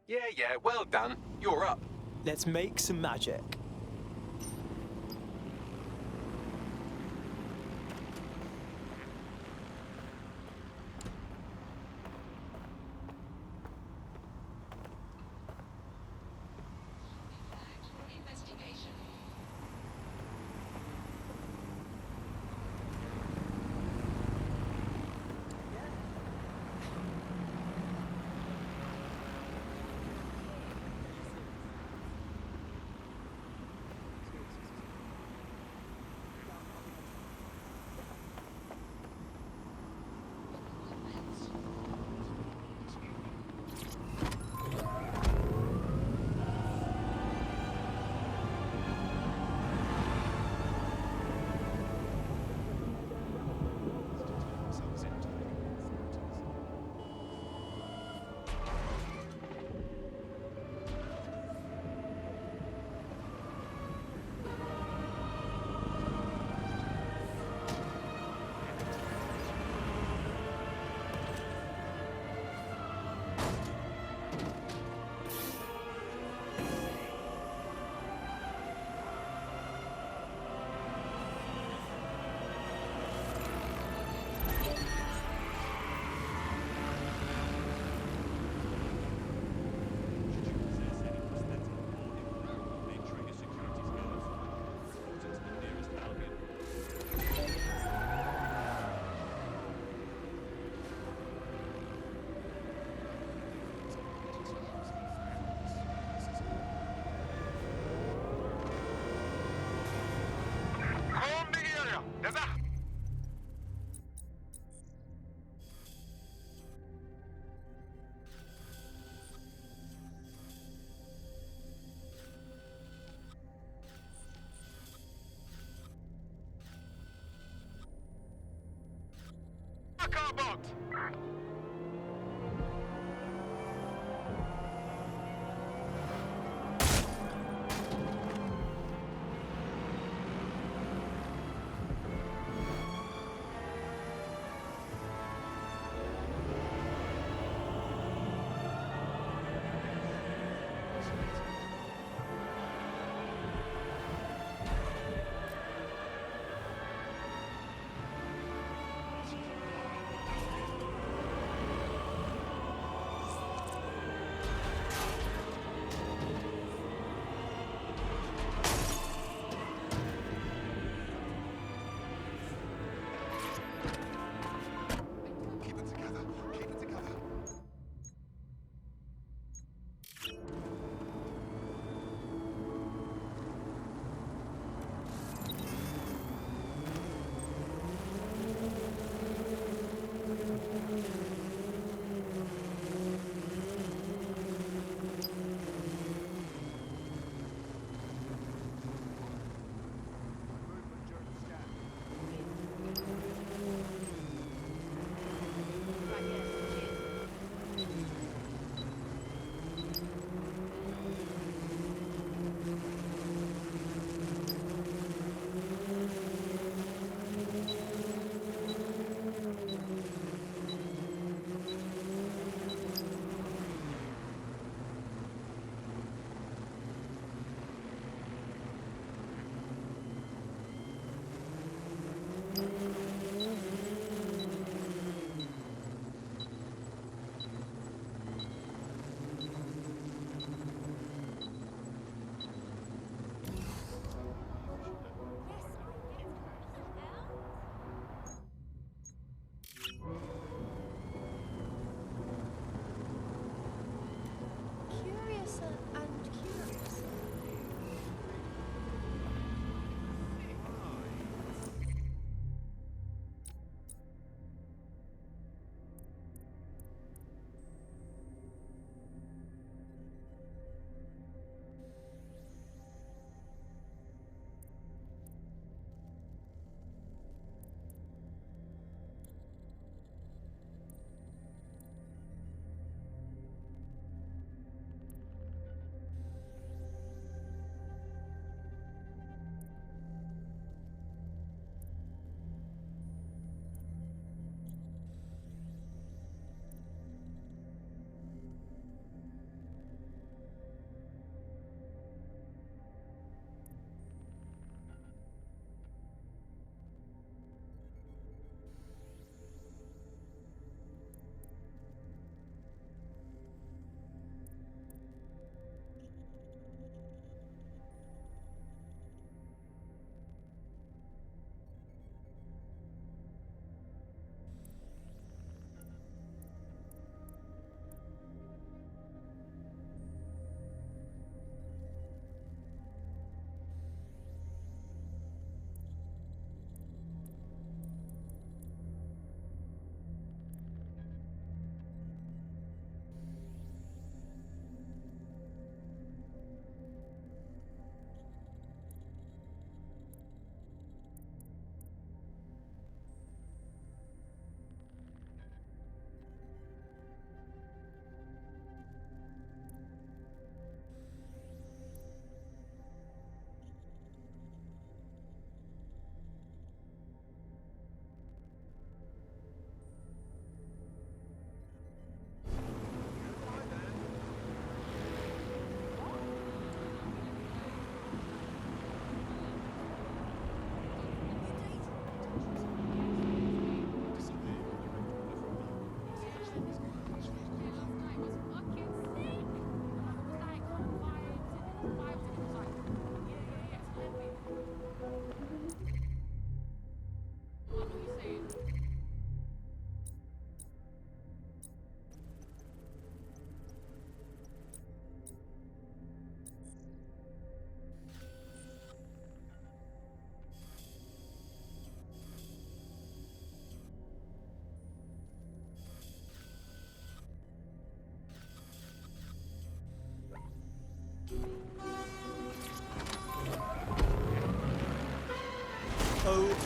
Yeah, well done. You're up. Let's make some magic.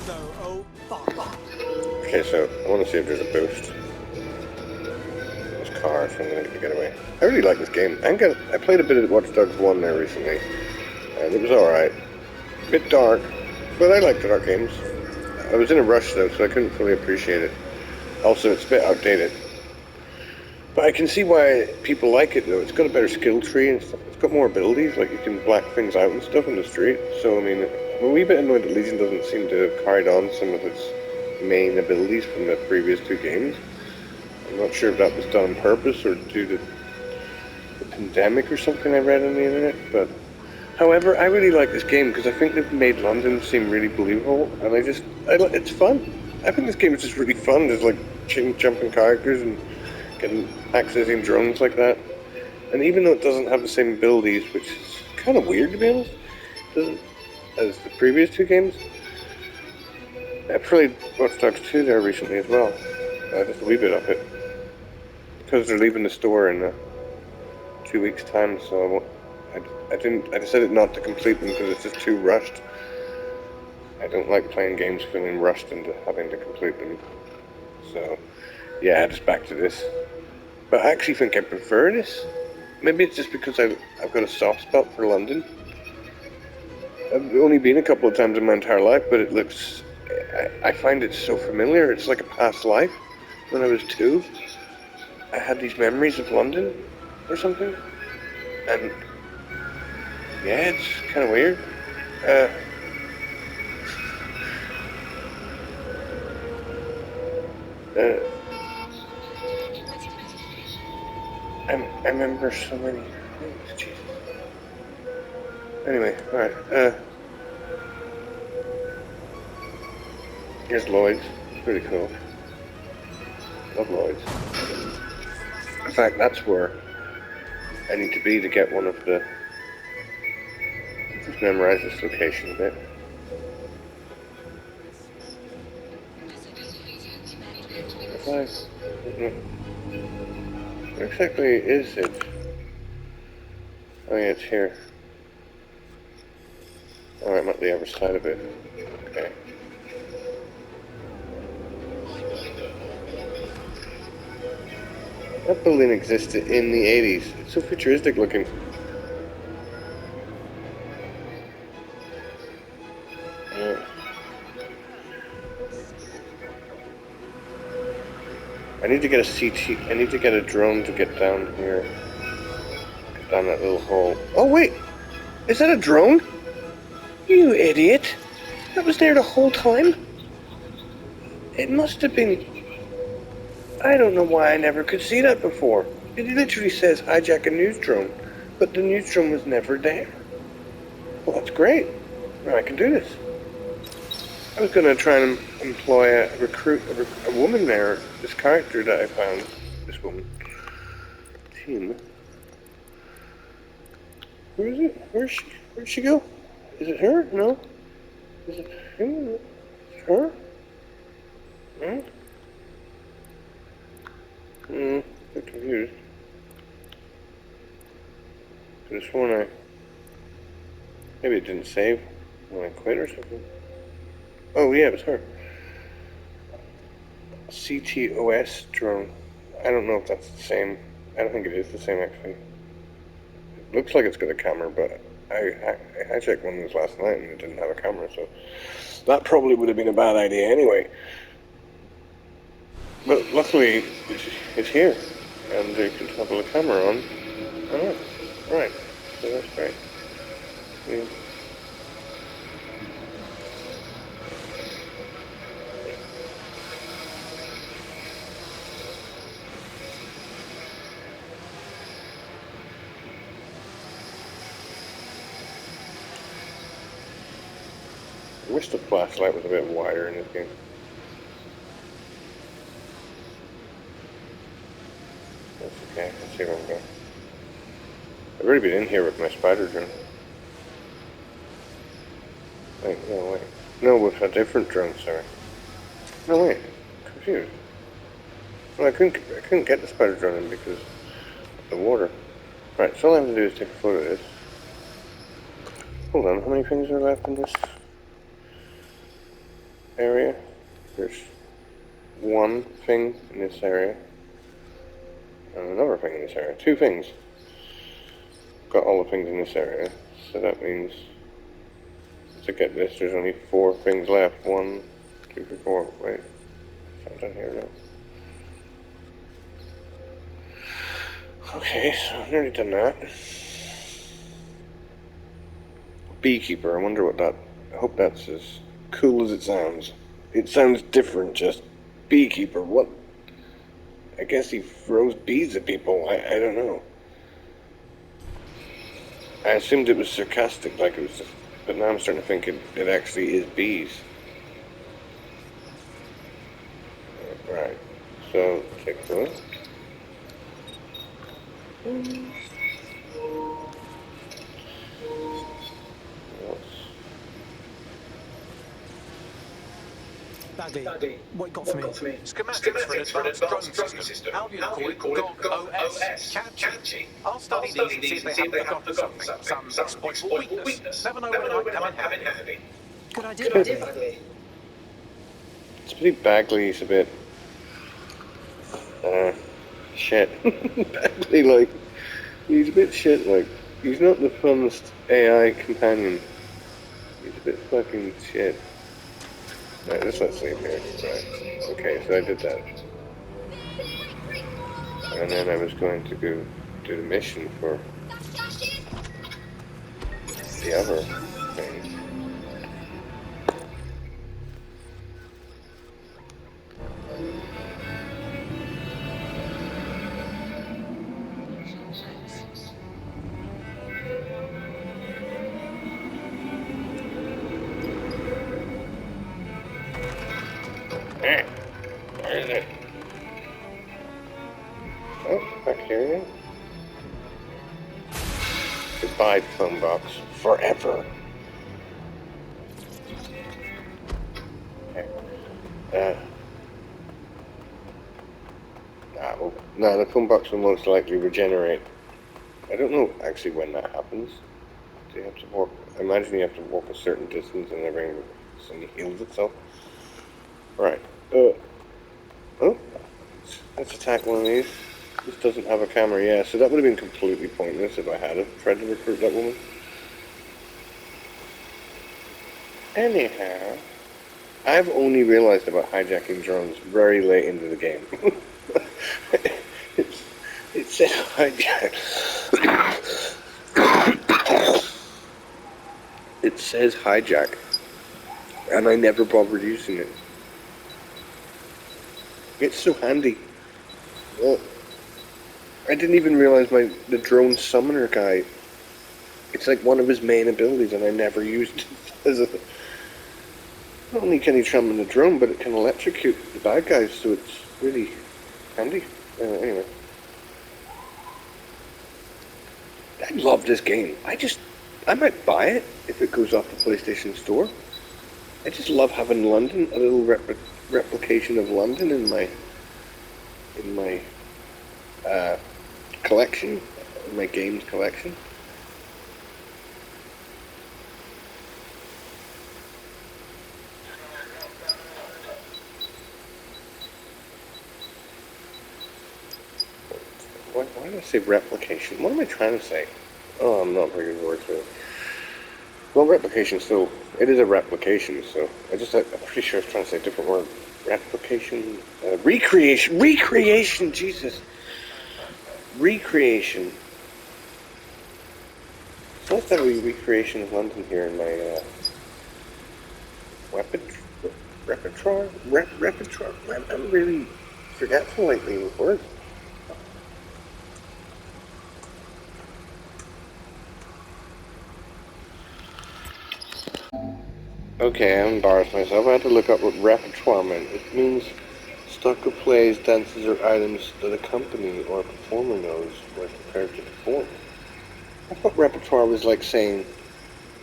No, oh, fuck. Okay, so I want to see if there's a boost. There's cars, so I'm going to get away. I really like this game. I played a bit of Watch Dogs 1 there recently, and it was alright. A bit dark, but I like dark games. I was in a rush though, so I couldn't fully appreciate it. Also, it's a bit outdated. But I can see why people like it though. It's got a better skill tree and stuff. It's got more abilities, like you can black things out and stuff in the street. So I mean, I'm a wee bit annoyed that Legion doesn't seem to have carried on some of its main abilities from the previous two games. I'm not sure if that was done on purpose or due to the pandemic or something I read on the internet, but however, I really like this game because I think they've made London seem really believable, and it's fun. I think this game is just really fun. There's like jumping characters and accessing drones like that. And even though it doesn't have the same abilities, which is kind of weird to be honest, doesn't as the previous two games. I played Watch Dogs 2 there recently as well, just a wee bit of it, because they're leaving the store in 2 weeks' time. So I decided not to complete them because it's just too rushed. I don't like playing games feeling rushed into having to complete them. So yeah, just back to this. But I actually think I prefer this. Maybe it's just because I've got a soft spot for London. I've only been a couple of times in my entire life, but it looks... I find it so familiar. It's like a past life. When I was 2, I had these memories of London or something. And yeah, it's kind of weird. I remember so many things. Jesus. Anyway, alright. Here's Lloyd's. It's pretty cool. Love Lloyd's. In fact, that's where I need to be to get one of the... Just memorize this location a bit. Where exactly is it? Oh yeah, it's here. Alright, I'm at the other side of it. Okay. That building existed in the 80s. It's so futuristic looking. I need to get a CT. I need to get a drone to get down here. Get down that little hole. Oh wait! Is that a drone? You idiot! That was there the whole time? It must have been... I don't know why I never could see that before. It literally says hijack a news drone, but the news drone was never there. Well, that's great. Now I can do this. I was going to try and employ a woman there, this character that I found, this woman. Team. Where is it? Where'd she go? Is it her? No? Is it him? Is it her? Hmm? I'm confused. Could have sworn maybe it didn't save when I quit or something. Oh yeah, it was her. CTOS drone. I don't know if that's the same. I don't think it is the same actually. It looks like it's got a camera, but I checked one of those last night and it didn't have a camera, so that probably would have been a bad idea anyway. But luckily, it's here, and you can toggle the camera on. Oh, right. So that's great. Yeah. I wish the flashlight was a bit wider in this game. That's okay, let's see where I'm going. I've already been in here with my spider drone. Wait, no, wait. No, with a different drone, sorry. No, wait. Confused. Well, I couldn't get the spider drone in because of the water. Right, so all I have to do is take a photo of this. Hold on, how many things are left in this? area. There's one thing in this area. And another thing in this area. Two things. Got all the things in this area. So that means to get this, there's only 4 things left. 1, 2, 3, 4. Wait. Something here now. Okay, so I've nearly done that. Beekeeper, I wonder what that... I hope that's as cool as it sounds. It sounds different, just beekeeper. What? I guess he throws bees at people. I don't know. I assumed it was sarcastic, like it was just... But now I'm starting to think it actually is bees. Right. So, take those. Bagley, what you got for me? Schematics for an advanced drone system. Albion call it GOG OS. Catchy. I'll study these and see if they haven't forgotten something. Some exploitable weakness. Never know when it might come in handy. Good idea, Bagley. It's pretty Bagley, he's a bit... shit. Bagley, like... He's a bit shit, like... He's not the funnest AI companion. He's a bit fucking shit. Right, let's leave here. Right. Okay, so I did that. And then I was going to go do the mission for the other thing. Where is it? Oh, back here. Goodbye, phone box. Forever. Okay. No, the phone box will most likely regenerate. I don't know actually when that happens. Do you have to walk? I imagine you have to walk a certain distance and everything suddenly heals itself. Right. Oh, let's attack one of these. This doesn't have a camera, yeah, so that would have been completely pointless if I had tried to recruit that woman. Anyhow, I've only realized about hijacking drones very late into the game. It said hijack. It says hijack, and I never bothered using it. It's so handy. Well, I didn't even realize the drone summoner guy. It's like one of his main abilities, and I never used it as a. Not only can he summon the drone, but it can electrocute the bad guys, so it's really handy. Anyway, I love this game. I might buy it if it goes off the PlayStation Store. I just love having London, a little replication of London in my collection, in my games collection. Why did I say replication? What am I trying to say? Oh, I'm not very good words with it. Well, replication still, it is a replication, so I'm pretty sure I was trying to say a different word. Replication, recreation, Jesus. Recreation. So let's have a recreation of London here in my, repertoire. I'm really forgetful lately with words. Okay, I embarrassed myself. I had to look up what repertoire meant. It means stock of plays, dances, or items that a company or a performer knows were prepared to perform. I thought repertoire was like saying,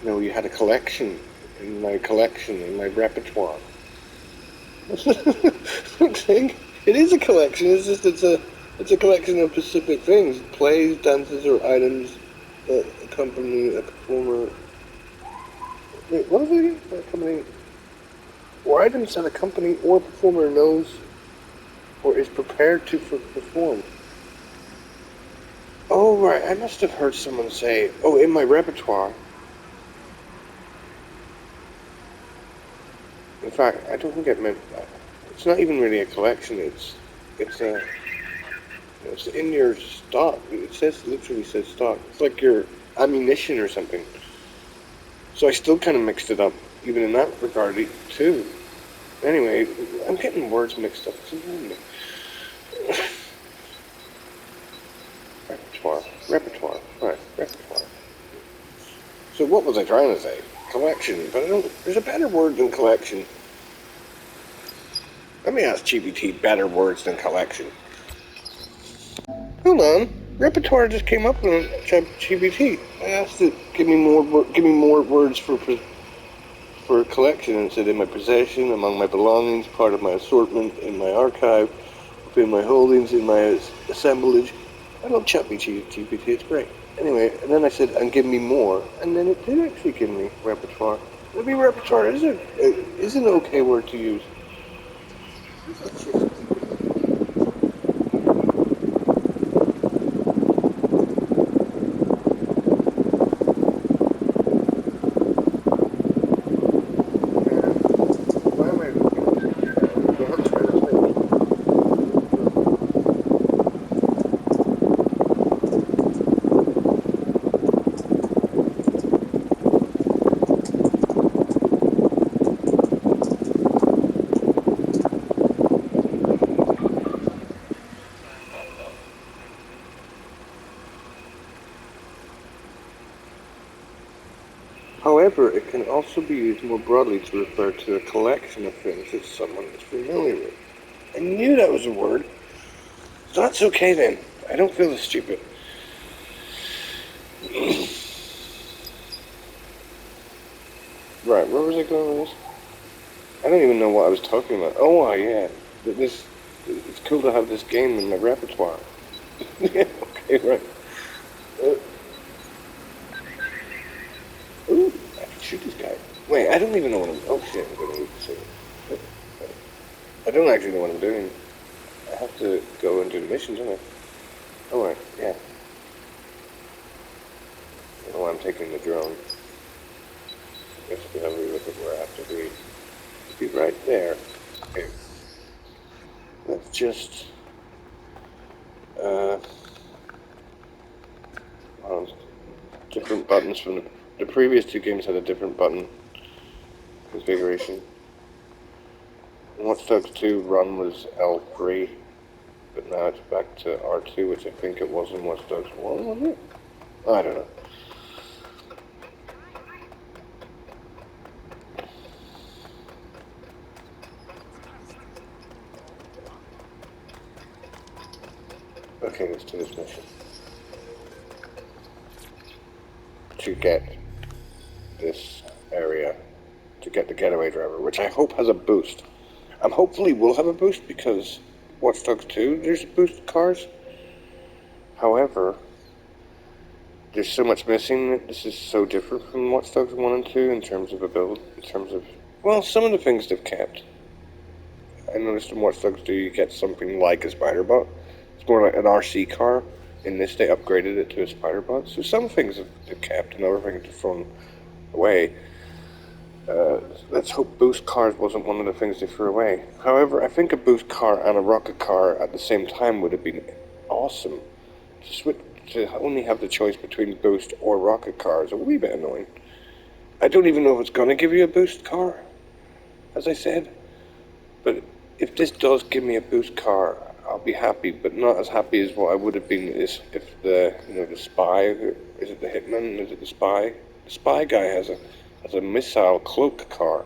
you had a collection in my repertoire. It is a collection. It's just it's a collection of specific things: plays, dances, or items that a company, a performer. Wait, what is it again? or items that a company or performer knows or is prepared to perform. Oh, right, I must have heard someone say, oh, in my repertoire. In fact, I don't think it meant that. It's not even really a collection, it's in your stock. Literally says stock. It's like your ammunition or something. So I still kind of mixed it up, even in that regard, too. Anyway, I'm getting words mixed up. Repertoire, right, repertoire. So what was I trying to say? Collection, but there's a better word than collection. Let me ask GPT better words than collection. Hold on, repertoire just came up on GPT. I asked it, give me more words for collection, and it said in my possession, among my belongings, part of my assortment, in my archive, within my holdings, in my assemblage. I don't chat me GPT, it's great. Anyway, and then I said, and give me more, and then it did actually give me repertoire. Maybe repertoire is an okay word to use. However, it can also be used more broadly to refer to a collection of things that someone is familiar with. I knew that was a word. So that's okay then. I don't feel as stupid. Right, where was I going with this? I don't even know what I was talking about. Oh, yeah. It's cool to have this game in my repertoire. Yeah, okay, right. Ooh, I can shoot this guy. Wait, I don't even know what I'm... Oh, shit, I'm going to say it. I don't actually know what I'm doing. I have to go and do the missions, don't I? Oh, right, yeah. Oh, I'm taking the drone. I guess we have a look at where I have to be. Be right there. Okay. Let's just... different buttons from the previous two games had a different button configuration. Watch Dogs 2 run was L3, but now it's back to R2, which I think it was in Watch Dogs 1, wasn't it? I don't know. Okay, let's do this mission. To get this area, to get the getaway driver, which I hope has a boost. Hopefully will have a boost because Watch Dogs 2, there's boosted cars. However, there's so much missing. This is so different from Watch Dogs 1 and 2 in terms of a build, in terms of, well, some of the things they've kept. I noticed in Watch Dogs 2 you get something like a Spider-Bot. It's more like an RC car. In this they upgraded it to a Spider-Bot. So some things they've kept and other things they've thrown away. Let's hope boost cars wasn't one of the things they threw away. However, I think a boost car and a rocket car at the same time would have been awesome. To only have the choice between boost or rocket car is a wee bit annoying. I don't even know if it's going to give you a boost car, as I said. But if this does give me a boost car, I'll be happy, but not as happy as what I would have been if the spy, is it the hitman, is it the spy? The spy guy has a missile cloak car,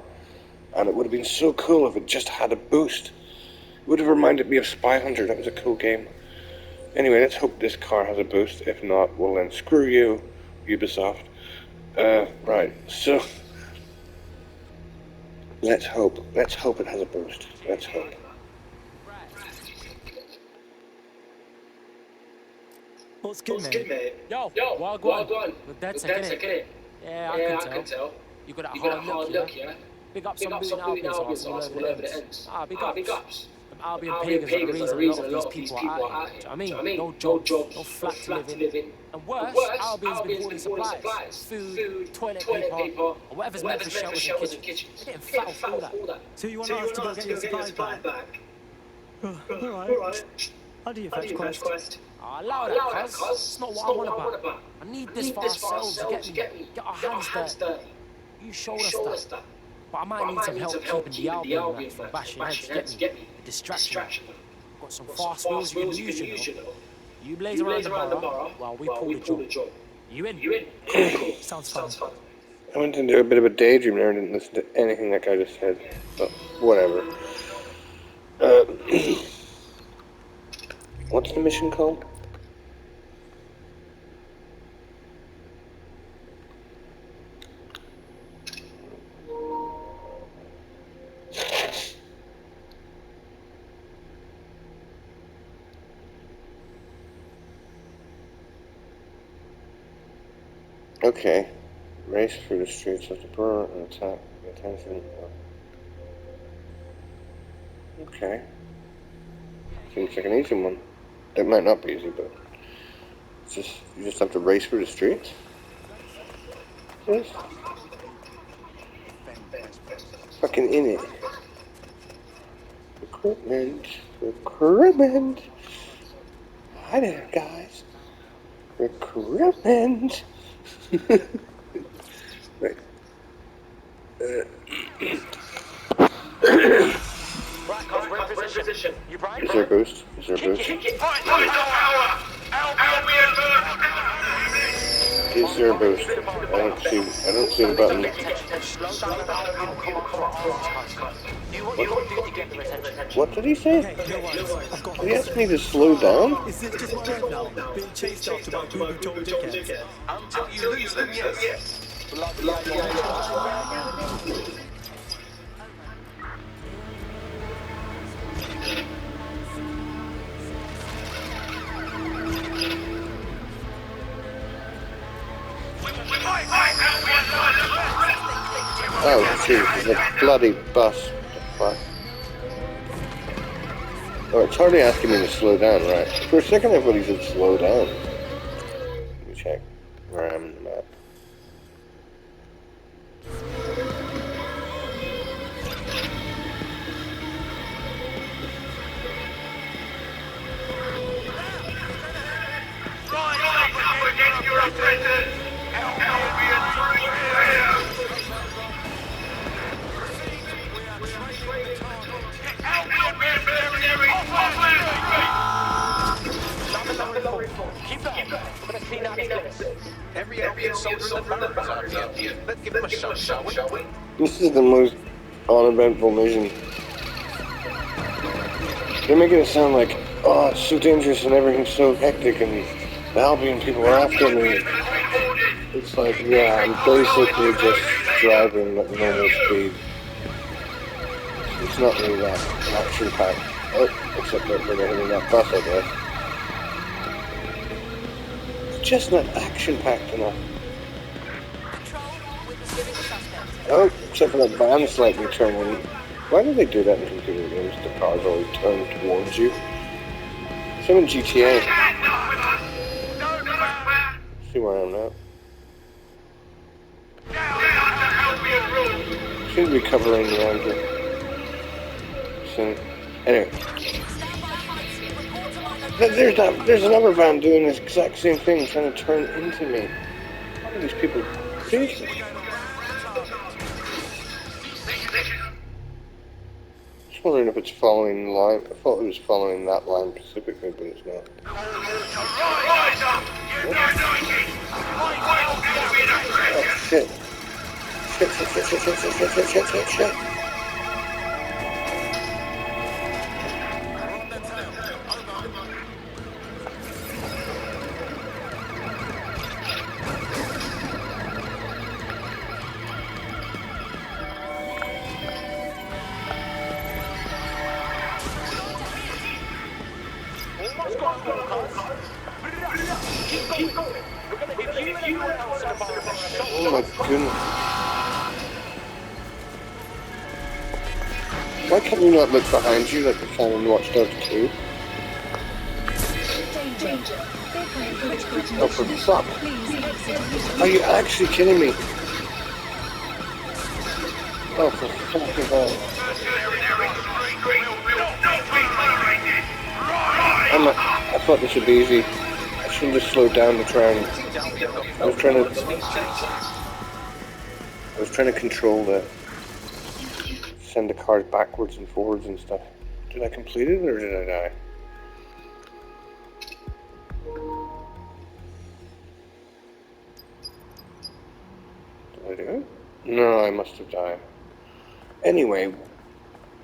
and it would have been so cool if it just had a boost. It would have reminded me of Spy Hunter. That was a cool game. Anyway, let's hope this car has a boost. If not, well then screw you, Ubisoft. Right, so let's hope it has a boost. Let's hope. What's good, mate? Yo, Well, that's okay. Yeah, I can tell. You got a hard look, yeah? Big ups on booting Albion's arsenal over the ends. Big ups. Them Albion pagans are the reason a lot of these people are out here. Do you know what I mean? No jobs, no flat to live in. And worse, Albion's been hoarding supplies. Food, toilet paper, or whatever's meant for shelters and kitchens. They're getting foul for all that. So you want us to go get your supplies back? Alright. I'll do your fetch quest. Allow that, cuz. It's not what I want about. I need this for ourselves to get our hands dirty. You showed us that. But I might need some help keeping the Albion from bashing heads to get me. A distraction. Got some fast wheels you can use, you know. You blaze around the borough while we pull the job. You in? Cool. Sounds fun. I went into a bit of a daydream there and didn't listen to anything that guy just said. But whatever. What's the mission called? Okay. Race through the streets of the borough and attack the attention. Okay. Seems like an easy one. It might not be easy, but it's just you just have to race through the streets. Yes. Fucking in it. Recruitment. Hi there, guys. Recruitment. Right. Right, we're in position. You right? Is there a boost? Is there a boost? Is there a boost? I don't see the button. What did he say? Did he ask me to slow down? Is this just my turn now? Being chased after by booby told dickheads? Until you lose them, yes. Oh, jeez, the bloody bus. Fuck. Oh, it's hardly asking me to slow down, right? For a second I thought he said slow down. Let me check where I am on the map. Keep going. Let's clean out this. Every Albion soldier in the borough is out here. Let's give them a shot, shall we? This is the most uneventful mission. They're making it sound like, oh, it's so dangerous and everything's so hectic and the Albion people are after me. It's like, yeah, I'm basically just driving at normal speed. It's not really that action-packed. Oh, except that we're hitting that bus, I guess. It's just not action-packed enough. Oh, except for that van slightly turning. Why do they do that in computer games? The cars always turn towards you. Same in GTA. See where I am now. Seem to be covering around here. So, anyway. There's another van doing this exact same thing, trying to turn into me. What are these people? Seriously? Just wondering if it's following the line. I thought it was following that line specifically, but it's not. Oh shit. Shit. Oh my goodness. Why can't you not look behind you like you can in Watch Dogs 2? Oh, for fuck. Are you actually kidding me? Oh, for fucking hell. I thought this would be easy. I should have slowed down to try and... I was trying to control the... send the cars backwards and forwards and stuff. Did I complete it or did I die? Did I do it? No, I must have died. Anyway,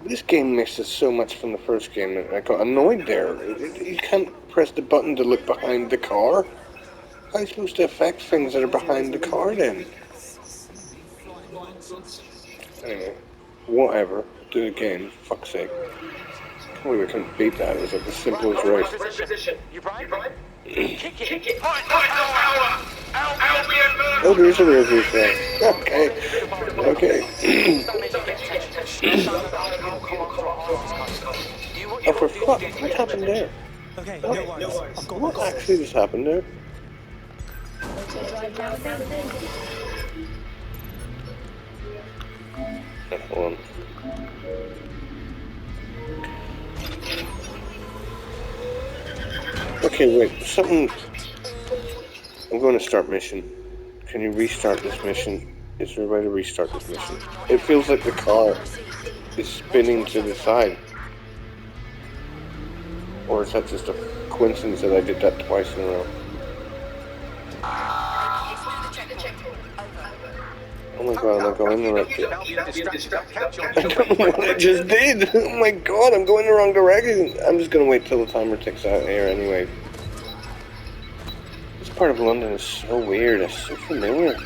this game misses so much from the first game that I got annoyed there. You can't press the button to look behind the car. How are you supposed to affect things that are behind the car then? Anyway, whatever. Do it again, for fuck's sake. I can't believe I couldn't beat that. It was like the simplest race. You right? Kick it! Oh, there's a race there. Okay. Okay. Oh, for fuck, what happened there? Okay, no worries. I've got my What actually just happened there? Hold on. Okay, wait, something... I'm going to start mission. Can you restart this mission? Is there a way to restart this mission? It feels like the car is spinning to the side. Or is that just a coincidence that I did that twice in a row? Oh my god, am I going the right direction? I don't know what I just did! Oh my god, I'm going the wrong direction! I'm just gonna wait till the timer ticks out here anyway. This part of London is so weird, it's so familiar.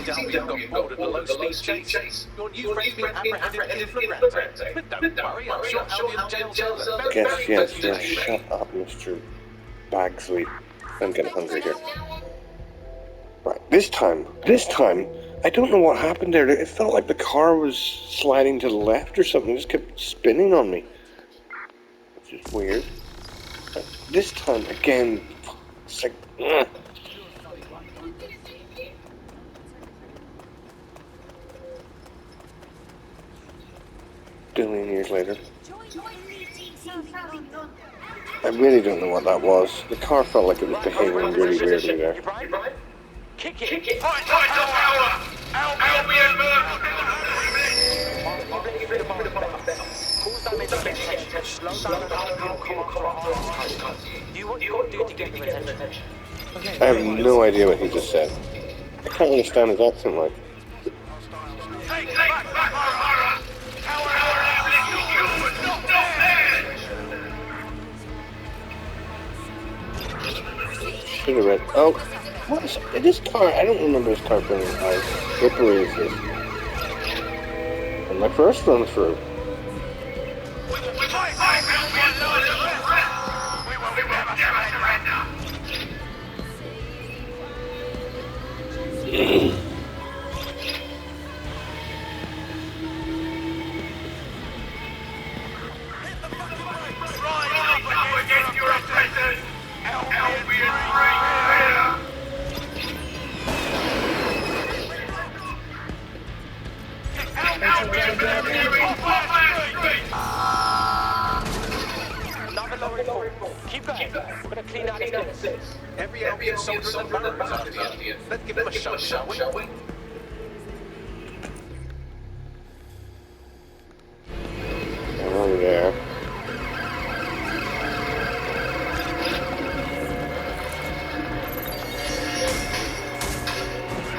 Albion got bored of the low-speed chase. Your new friend's been apprehended in flagrante. But don't worry, I'm sure Albion jail cells are very, Guess very yes, close yes, to shut up, Mr. Bagsley. I'm getting hungry here. Right, this time, I don't know what happened there. It felt like the car was sliding to the left or something. It just kept spinning on me. Which is weird. But this time, again, it's like... Ugh. Billion years later. I really don't know what that was. The car felt like it was behaving really weirdly there. You right? Kick it! I have no idea what he just said. I can't understand his accent like. Should have read. Oh, what is this car? I don't remember this car being as slippery as this. And my first run through. Keep going. We're going to clean out his bits. Every Albion soldier in the barrel is after the Albion. Let's give him a shot, shall we? Over there.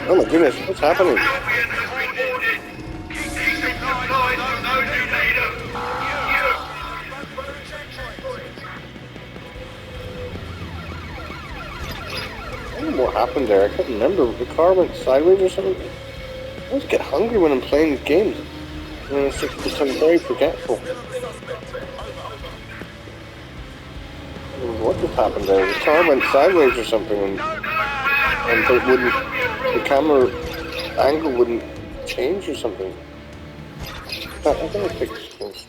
Oh my goodness, what's happening? I don't know what happened there. I can't remember. The car went sideways or something. I always get hungry when I'm playing these games. And it's just because I'm very forgetful. What just happened there? The car went sideways or something and it wouldn't, the camera angle wouldn't change or something. I'm gonna fix this.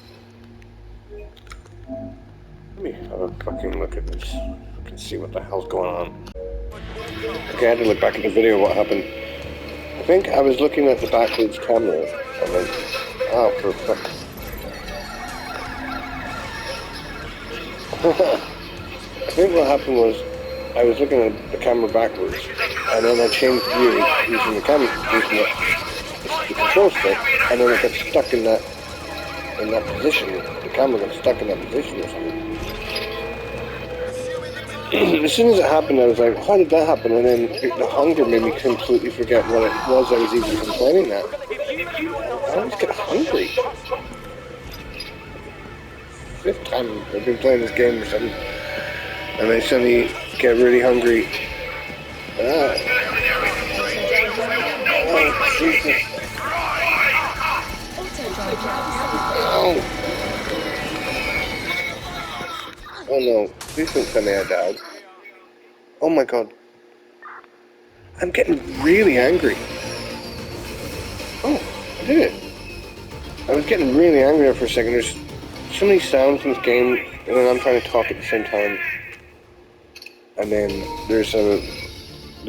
Let me have a fucking look at this. I can see what the hell's going on. Okay, I had to look back at the video what happened. I think I was looking at the backwards camera and then... Oh, for fuck. I think what happened was I was looking at the camera backwards and then I changed view using the camera, using the control stick, and then it got stuck in that position. The camera got stuck in that position or something. As soon as it happened, I was like, why did that happen? And then the hunger made me completely forget what it was I was even complaining at. I always get hungry. 5th time I've been playing this game or something. And I suddenly get really hungry. Oh, Jesus. Oh no, please don't tell me I died. Oh my god. I'm getting really angry. Oh, I did it. I was getting really angry there for a second. There's so many sounds in this game, and then I'm trying to talk at the same time. And then there's a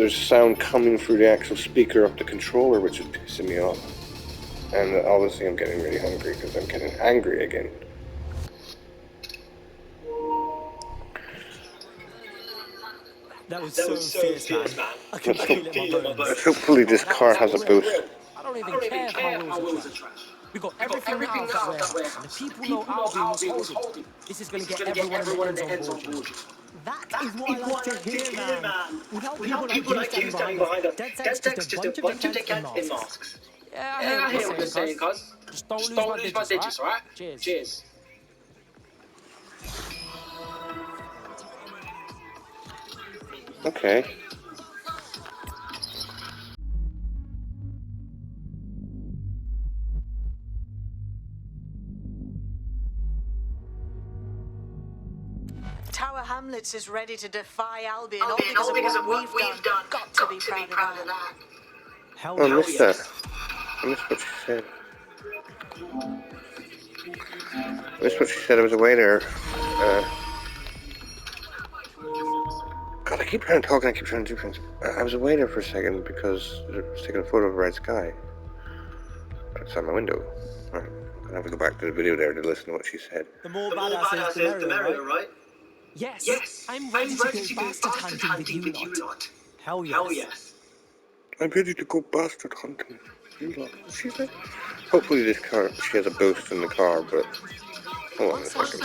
sound coming through the actual speaker of the controller, which is pissing me off. And obviously I'm getting really hungry because I'm getting angry again. That was so fierce, man. I can feel it in my bones. Hopefully this car has a boost. I don't even care if my wheels are trash. We got everything out that way, and the people know Albion was holding. This is going to get everyone in the ends on board. That is what I like to hear, man. Without people like you standing behind us, Dead Set's just a bunch of dickheads in masks. Yeah, I hear what you're saying, cuz. Just don't lose my digits, alright? Cheers. Okay. Tower Hamlets is ready to defy Albion, all because of what we've done. Got to be proud of that. Hell Oh, I yeah. missed that. I missed what she said. I missed what she said. I was away there. God, I keep trying to talk and I keep trying to do things. I was away there for a second because I was taking a photo of a red sky outside my window. Right. I'm gonna have to go back to the video there to listen to what she said. The more badass is, the merrier, right? Yes, I'm ready to go bastard hunting with you lot. Hell yes. I'm ready to go bastard hunting. You lot. She said. Hopefully this car, she has a boost in the car, but hold on a second.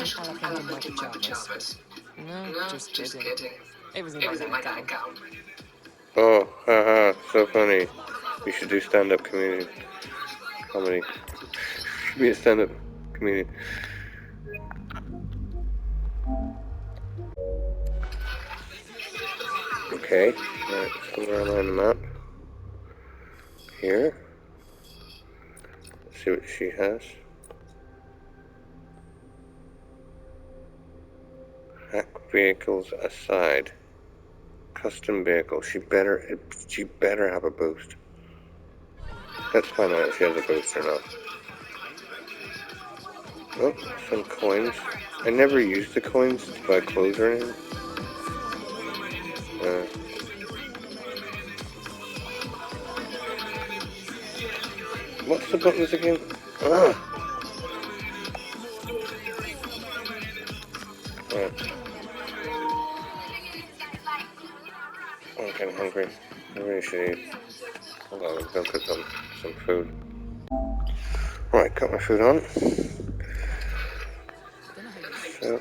No, just kidding. It was in my account. Oh, haha, so funny. You should do stand-up comedy. Be a stand-up comedian. Okay, right, somewhere on the map. Here. Let's see what she has. Hack vehicles aside. Custom vehicle. She better have a boost. Let's find out if she has a boost or not. Oh, some coins. I never used the coins to buy clothes or anything. What's the buttons again? Ah. Right. I'm getting hungry. I really should eat. Hold on, I'm going to put some food. Right, got my food on. So,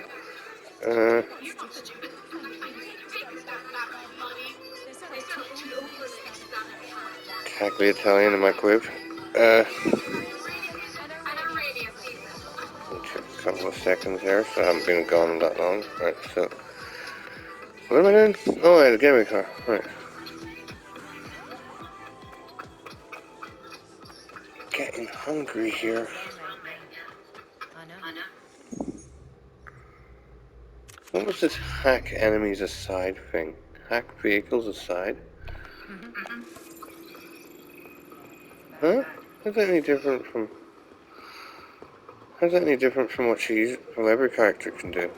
Cackly Italian in my microwave. A couple of seconds there, so I haven't been gone that long. Right, so what am I doing? Oh, yeah, the gaming car. Right. Getting hungry here. What was this hack enemies aside thing? Hack vehicles aside? Huh? Is that any different from... How's that any different from what every character can do?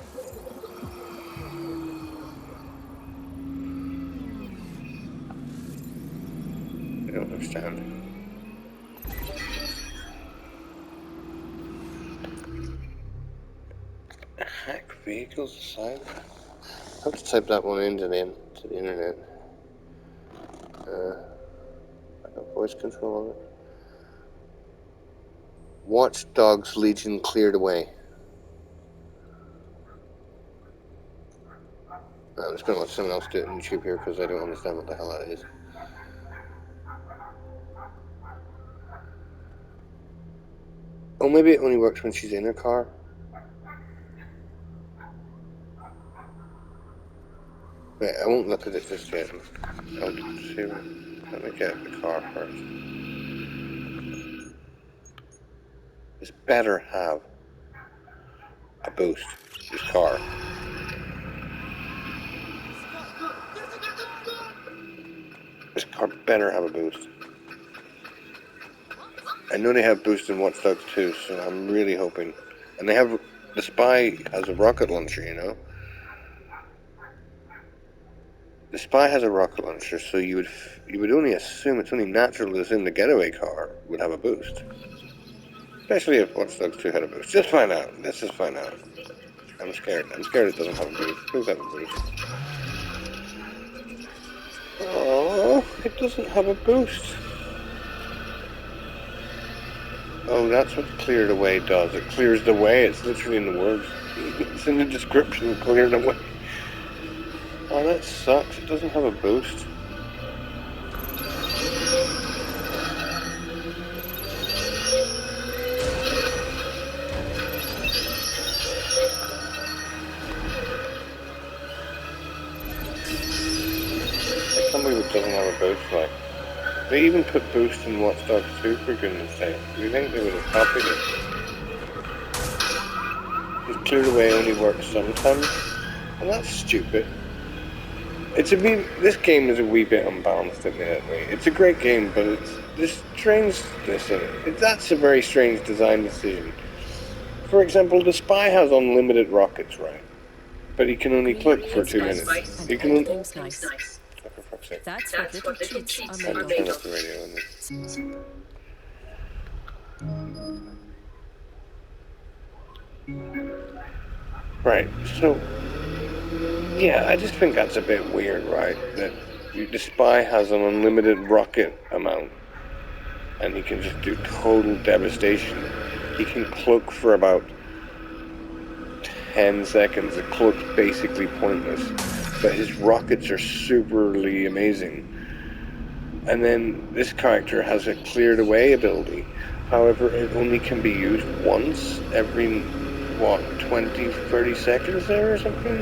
I don't understand. Hack vehicles aside? I have to type that one into the internet. I got voice control on it. Watch Dogs Legion cleared away. I'm just gonna let someone else do it on YouTube here because I don't understand what the hell that is. Oh, maybe it only works when she's in her car. Wait, I won't look at it just yet. I'll see. Let me get the car first. This better have a boost. This car. This car better have a boost. I know they have boost in Watch Dogs 2, so I'm really hoping. And they have, the Spy has a rocket launcher, you know? The Spy has a rocket launcher, so you would only assume, it's only natural to assume the getaway car would have a boost. Especially if Watch Dogs 2 had a boost. Just find out. Let's just find out. I'm scared. I'm scared it doesn't have a boost. Please have a boost. Oh, it doesn't have a boost. Oh, that's what cleared away does. It clears the way. It's literally in the words. It's in the description, cleared away. Oh, that sucks. It doesn't have a boost. I can't believe it doesn't have a boost, like. They even put boost in Watch Dogs 2, for goodness sake. Do you think they would have copied it? This cleared away only works sometimes. And that's stupid. This game is a wee bit unbalanced, admittedly. It's a great game, but there's strangeness in it. That's a very strange design decision. For example, the Spy has unlimited rockets, right? But he can only click for 2 minutes. He can only... That's what little treats are made of. Turn off the radio on this. Right, so... Yeah, I just think that's a bit weird, right? That the Spy has an unlimited rocket amount, and he can just do total devastation. He can cloak for about 10 seconds. The cloak's basically pointless, but his rockets are superly amazing. And then this character has a cleared away ability. However, it only can be used once every, 20, 30 seconds there or something?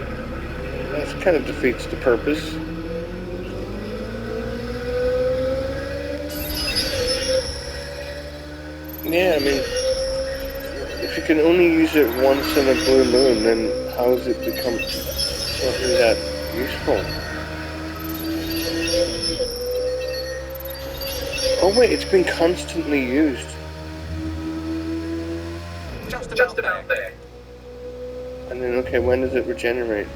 That kind of defeats the purpose. Yeah, I mean, if you can only use it once in a blue moon, then how has it become something that useful? Oh wait, it's been constantly used. Just about there. And then, okay, when does it regenerate?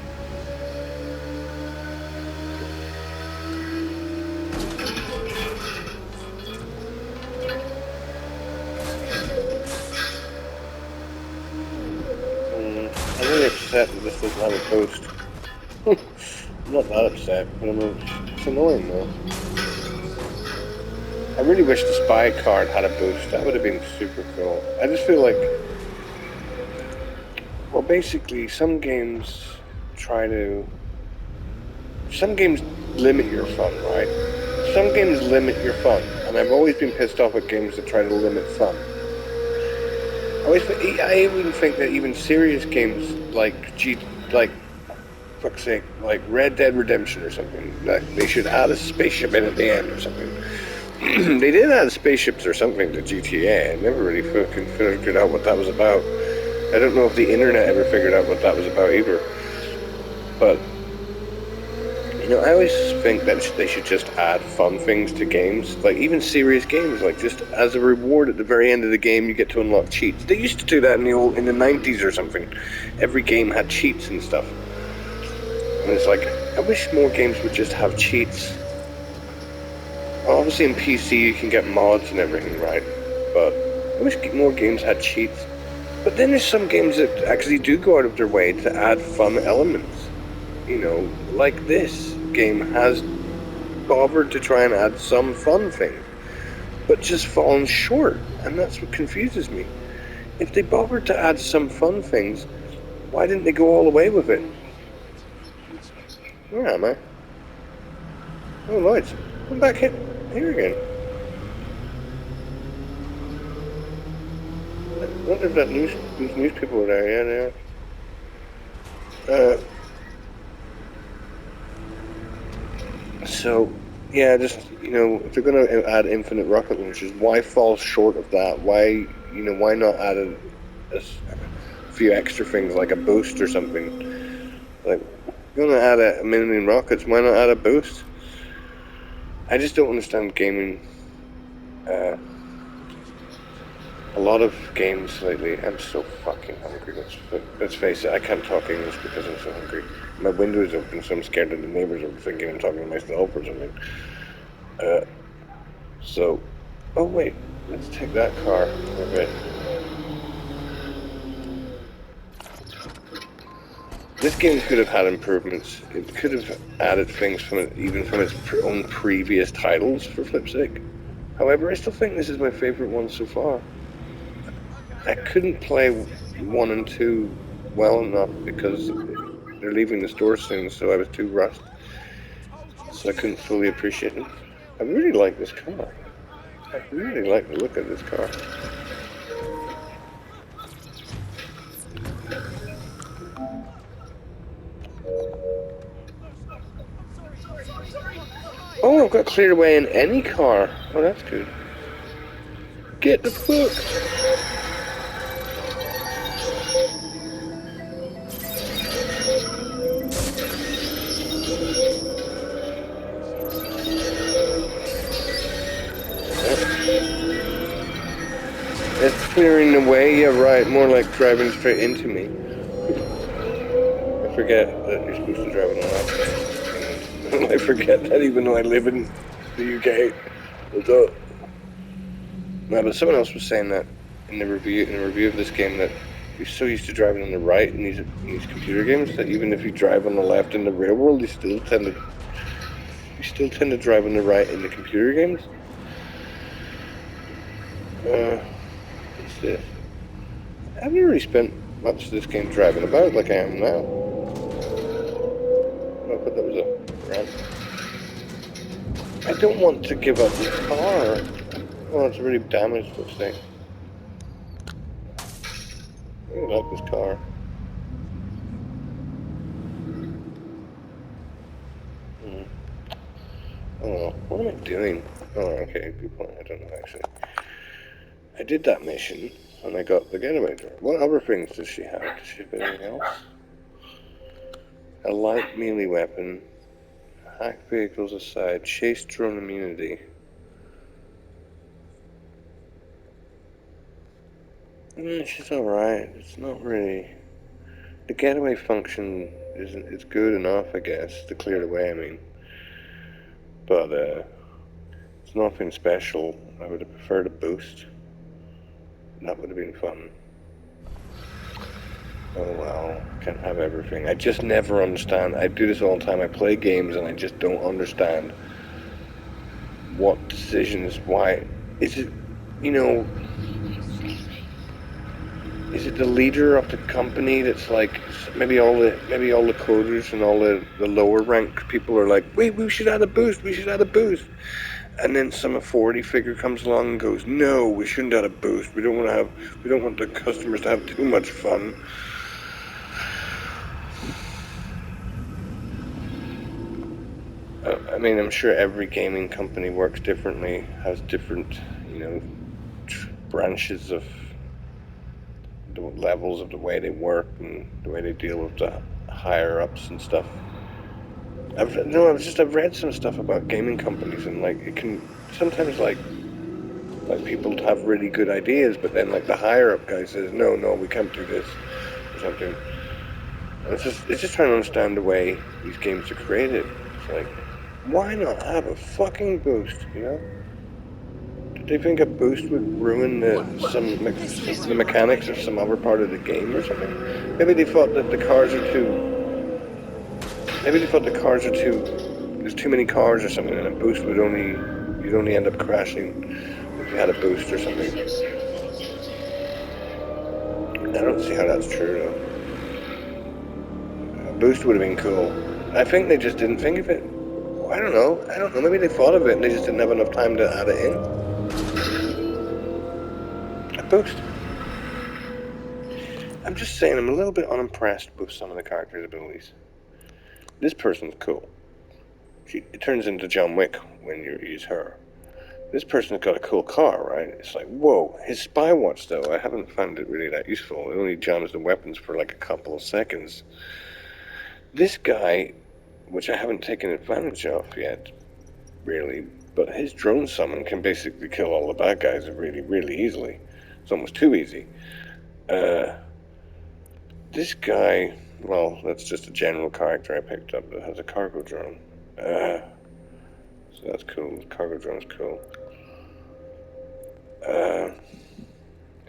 I'm really upset that this doesn't have a boost. I'm not that upset, but it's annoying though. I really wish the Spy card had a boost. That would have been super cool. I just feel like, well, basically, some games limit your fun, right? Some games limit your fun, and I've always been pissed off at games that try to limit fun. I even think that even serious games like fuck's sake, like Red Dead Redemption or something, like they should add a spaceship in at the end or something. They did add spaceships or something to GTA. I never really fucking figured out what that was about. I don't know if the internet ever figured out what that was about either. But You know, I always think that they should just add fun things to games, like even serious games, like just as a reward at the very end of the game you get to unlock cheats. They used to do that in the 90s or something. Every game had cheats and stuff. And it's like, I wish more games would just have cheats. Obviously in PC you can get mods and everything, right? But I wish more games had cheats. But then there's some games that actually do go out of their way to add fun elements. You know, like this game has bothered to try and add some fun thing, but just fallen short, and that's what confuses me. If they bothered to add some fun things, why didn't they go all the way with it? Where am I? Oh, lights. I'm back here again. I wonder if those news people are there. Yeah, they are. So, yeah, just, you know, if they're going to add infinite rocket launchers, why fall short of that? Why not add a few extra things like a boost or something? Like, you're going to add a million rockets, why not add a boost? I just don't understand gaming. A lot of games lately, I'm so fucking hungry, let's face it, I can't talk English because I'm so hungry. My window is open, so I'm scared that the neighbors are thinking I'm talking to myself or something. Oh wait, let's take that car a bit. This game could have had improvements. It could have added things from it, even from its own previous titles, for flip's sake. However, I still think this is my favorite one so far. I couldn't play 1 and 2 well enough because they're leaving the store soon, so I was too rushed. So I couldn't fully appreciate it. I really like this car. I really like the look of this car. Oh, I've got cleared away in any car. Oh, that's good. Get the fuck! It's clearing the way, yeah, right, more like driving straight into me. I forget that you're supposed to drive on the left. I forget that even though I live in the UK. No, but someone else was saying that in a review of this game that you're so used to driving on the right in these computer games that even if you drive on the left in the real world, you still tend to drive on the right in the computer games. What's this? I haven't really spent much of this game driving about like I am now. Oh, I thought that was a ramp. I don't want to give up this car. Oh, it's really damaged, looks like. I really like this car. Oh, what am I doing? Oh, okay, good point. I don't know actually. I did that mission, and I got the getaway driver. What other things does she have? Does she have anything else? A light melee weapon. Hack vehicles aside. Chase drone immunity. She's alright. It's not really... The getaway function it's good enough, I guess, to clear the way, I mean. But, it's nothing special. I would have preferred a boost. That would have been fun. Oh well, can't have everything. I just never understand. I do this all the time. I play games and I just don't understand what decisions, why. Is it, you know, is it the leader of the company that's like, maybe all the coders and all the lower ranked people are like, wait, we should add a boost, And then some authority figure comes along and goes, no, we shouldn't add a boost. We don't want the customers to have too much fun. I mean, I'm sure every gaming company works differently, has different, you know, branches of the levels of the way they work and the way they deal with the higher ups and stuff. I've read some stuff about gaming companies, and like it can sometimes like people have really good ideas, but then like the higher up guy says, no, we can't do this or something. It's just trying to understand the way these games are created. It's like, why not have a fucking boost, you know? Did they think a boost would ruin the mechanics of some other part of the game or something? Maybe they thought that the cars are too... Maybe they thought the cars are too... There's too many cars or something, and a boost would only... You'd only end up crashing if you had a boost or something. I don't see how that's true, though. A boost would have been cool. I think they just didn't think of it. I don't know. Maybe they thought of it and they just didn't have enough time to add it in. A boost. I'm just saying, I'm a little bit unimpressed with some of the characters' abilities. This person's cool. It turns into John Wick when you use her. This person's got a cool car, right? It's like, whoa. His spy watch, though, I haven't found it really that useful. It only jams the weapons for like a couple of seconds. This guy, which I haven't taken advantage of yet, really, but his drone summon can basically kill all the bad guys really, really easily. It's almost too easy. This guy, well, that's just a general character I picked up that has a cargo drone. So that's cool. The cargo drone's cool.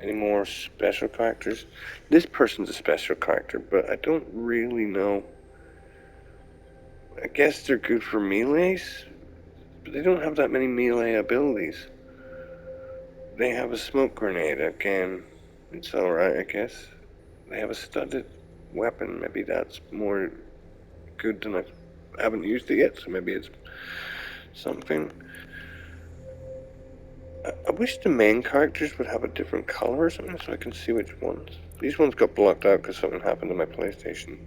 Any more special characters? This person's a special character, but I don't really know. I guess they're good for melees, but they don't have that many melee abilities. They have a smoke grenade, again. It's alright, I guess. They have a studded weapon. Maybe that's more good than I haven't used it yet, so maybe it's something. I wish the main characters would have a different color or something so I can see which ones. These ones got blocked out because something happened to my PlayStation.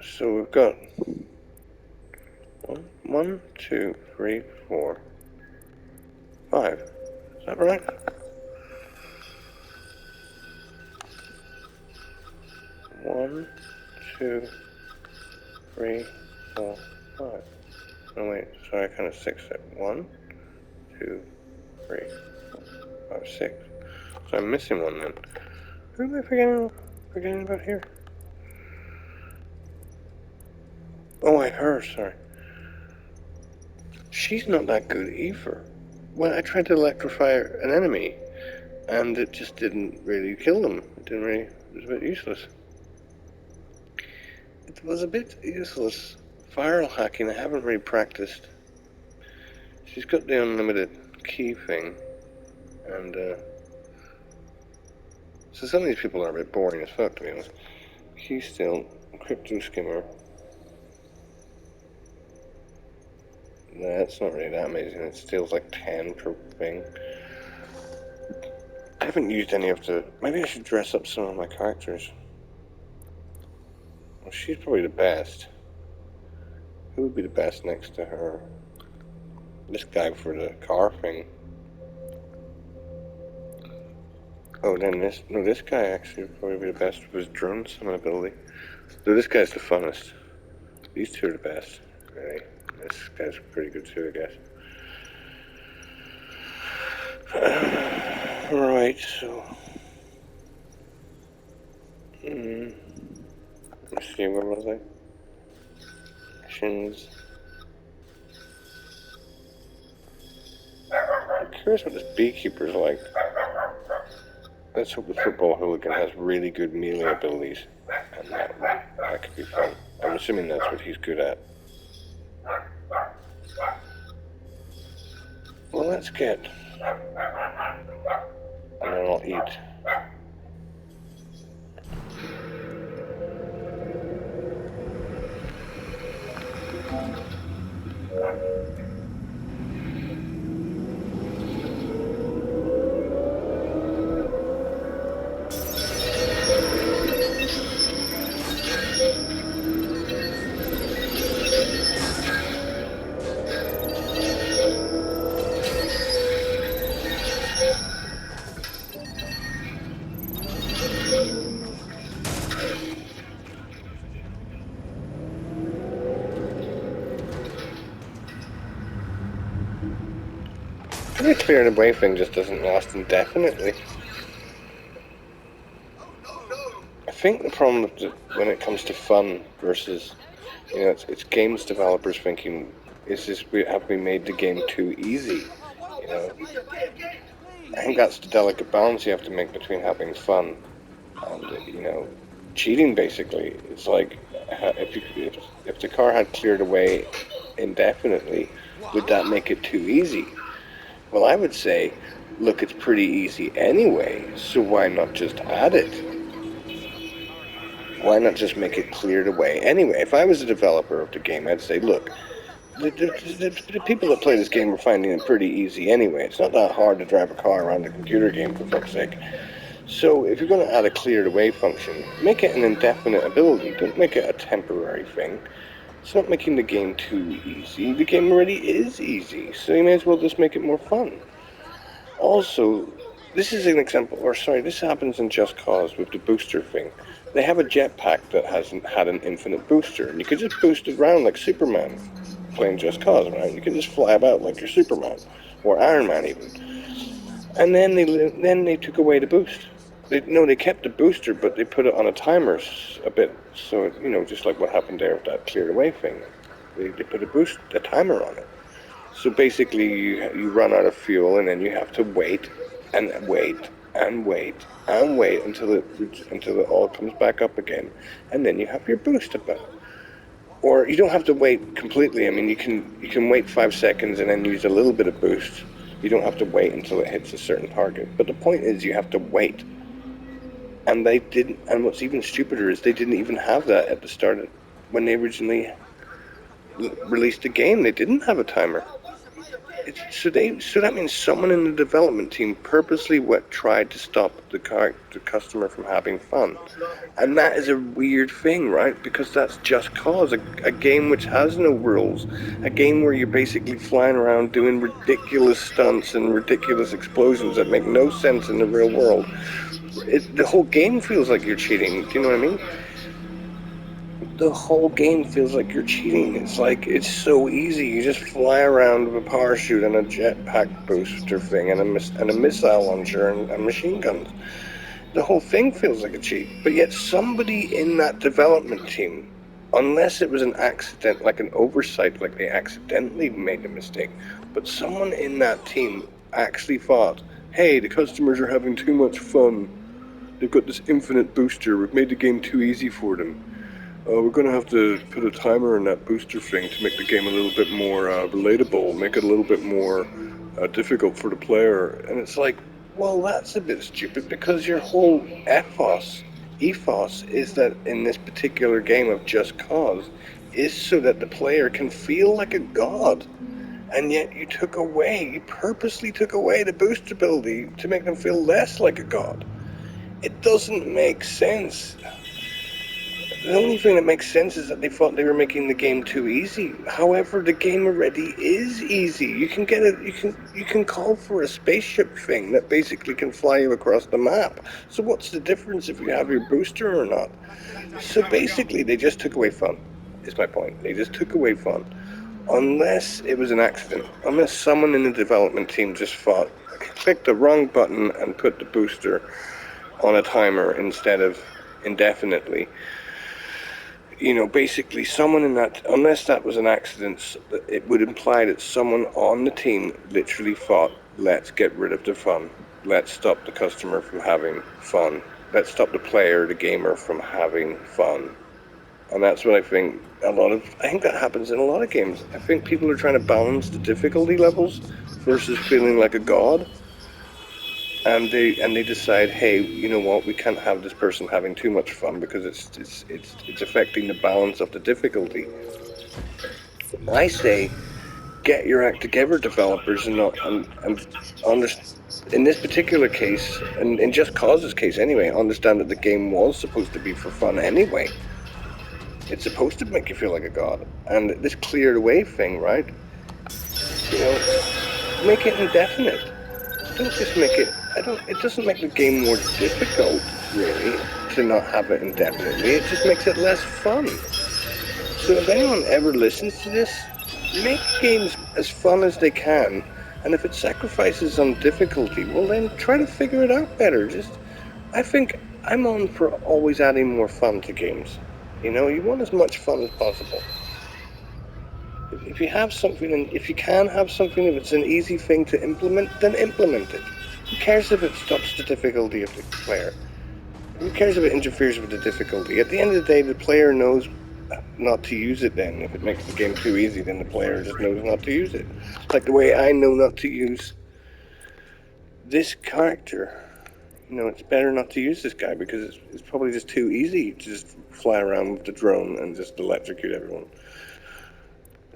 So we've got 1, 2, 3, 4, 5. Is that right? 1, 2, 3, 4, 5. Oh wait, sorry, I kind of 6 it. 1, 2, 3, 4, 5, 6. So I'm missing one then. Who am I forgetting about here? Oh, her, sorry. She's not that good either. Well, I tried to electrify an enemy, and it just didn't really kill them. It was a bit useless. It was a bit useless. Viral hacking, I haven't really practiced. She's got the unlimited key thing, and, so some of these people are a bit boring as fuck, to be honest. Key still, crypto skimmer. That's not really that amazing. It steals like 10 per thing. I haven't used any of the... Maybe I should dress up some of my characters. Well, she's probably the best. Who would be the best next to her? This guy for the car thing. Oh, then this guy actually would probably be the best with his drone summon ability. So this guy's the funnest. These two are the best, really. This guy's pretty good too, I guess. Right, so... Let's see, where was I? Actions. I'm curious what this beekeeper's like. Let's hope the football hooligan has really good melee abilities. And that could be fun. I'm assuming that's what he's good at. Well, let's get... And then I'll eat. The clearing away thing just doesn't last indefinitely. I think the problem with when it comes to fun versus, it's games developers thinking, have we made the game too easy? I think that's the delicate balance you have to make between having fun and, cheating, basically. It's like, if the car had cleared away indefinitely, would that make it too easy? Well, I would say, look, it's pretty easy anyway, so why not just add it? Why not just make it cleared away anyway? If I was a developer of the game, I'd say, look, the people that play this game are finding it pretty easy anyway. It's not that hard to drive a car around a computer game, for fuck's sake. So if you're going to add a cleared away function, make it an indefinite ability. Don't make it a temporary thing. It's not making the game too easy. The game already is easy, so you may as well just make it more fun. Also, this is an example, this happens in Just Cause with the booster thing. They have a jetpack that hasn't had an infinite booster, and you could just boost it around like Superman playing Just Cause, right? You can just fly about like you're Superman, or Iron Man even. And then they took away the boost. They kept the booster, but they put it on a timer a bit. So, just like what happened there with that cleared away thing. They put a timer on it. So basically, you run out of fuel, and then you have to wait and wait and wait and wait until it all comes back up again, and then you have your boost about. Or you don't have to wait completely. I mean, you can wait 5 seconds and then use a little bit of boost. You don't have to wait until it hits a certain target. But the point is, you have to wait. And they didn't. And what's even stupider is they didn't even have that at the start when they originally released the game. They didn't have a timer. So that means someone in the development team purposely tried to stop the customer from having fun. And that is a weird thing, right? Because that's Just Cause, a game which has no rules, a game where you're basically flying around doing ridiculous stunts and ridiculous explosions that make no sense in the real world. The whole game feels like you're cheating. Do you know what I mean? The whole game feels like you're cheating. It's like, it's so easy. You just fly around with a parachute and a jetpack booster thing and a missile launcher and machine guns. The whole thing feels like a cheat. But yet somebody in that development team, unless it was an accident, like an oversight, like they accidentally made a mistake, but someone in that team actually thought, hey, the customers are having too much fun. They've got this infinite booster. We've made the game too easy for them. We're going to have to put a timer in that booster thing to make the game a little bit more relatable, make it a little bit more difficult for the player. And it's like, well, that's a bit stupid, because your whole ethos is that in this particular game of Just Cause is so that the player can feel like a god. And yet you purposely took away the boost ability to make them feel less like a god. It doesn't make sense. The only thing that makes sense is that they thought they were making the game too easy. However, the game already is easy. You can call for a spaceship thing that basically can fly you across the map. So what's the difference if you have your booster or not? So basically, they just took away fun, is my point. They just took away fun. Unless it was an accident. Unless someone in the development team just clicked the wrong button and put the booster on a timer instead of indefinitely. Basically someone in that, unless that was an accident, it would imply that someone on the team literally thought, let's get rid of the fun. Let's stop the customer from having fun. Let's stop the player, the gamer, from having fun. And that's what I think that happens in a lot of games. I think people are trying to balance the difficulty levels versus feeling like a god. And they decide, hey, you know what? We can't have this person having too much fun because it's affecting the balance of the difficulty. I say, get your act together, developers, and in this particular case, and in Just Cause's case anyway, understand that the game was supposed to be for fun anyway. It's supposed to make you feel like a god, and this cleared away thing, right? Make it indefinite. Don't just make it. It doesn't make the game more difficult, really, to not have it indefinitely. It just makes it less fun. So if anyone ever listens to this, make games as fun as they can, And if it sacrifices on difficulty, well then try to figure it out better. I think I'm on for always adding more fun to games. You know, you want as much fun as possible. If you have something, and if you can have something, if it's an easy thing to implement, then implement it. Who cares if it stops the difficulty of the player? Who cares if it interferes with the difficulty? At the end of the day, the player knows not to use it then. If it makes the game too easy, then the player just knows not to use it. It's like the way I know not to use this character. You know, it's better not to use this guy because it's probably just too easy to just fly around with the drone and just electrocute everyone.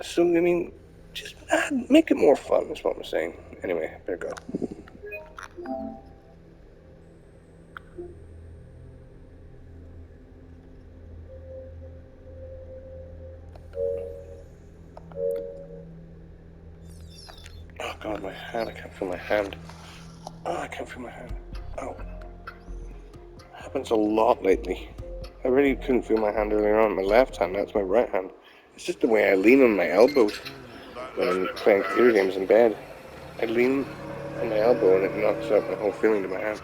So, I mean, just make it more fun, is what I'm saying. Anyway, better go. Oh god, my hand, I can't feel my hand. Oh, I can't feel my hand. Oh. Happens a lot lately. I really couldn't feel my hand earlier on. My left hand, that's my right hand. It's just the way I lean on my elbows when I'm playing computer games in bed. I lean on my elbow and it knocks out my whole feeling to my hand.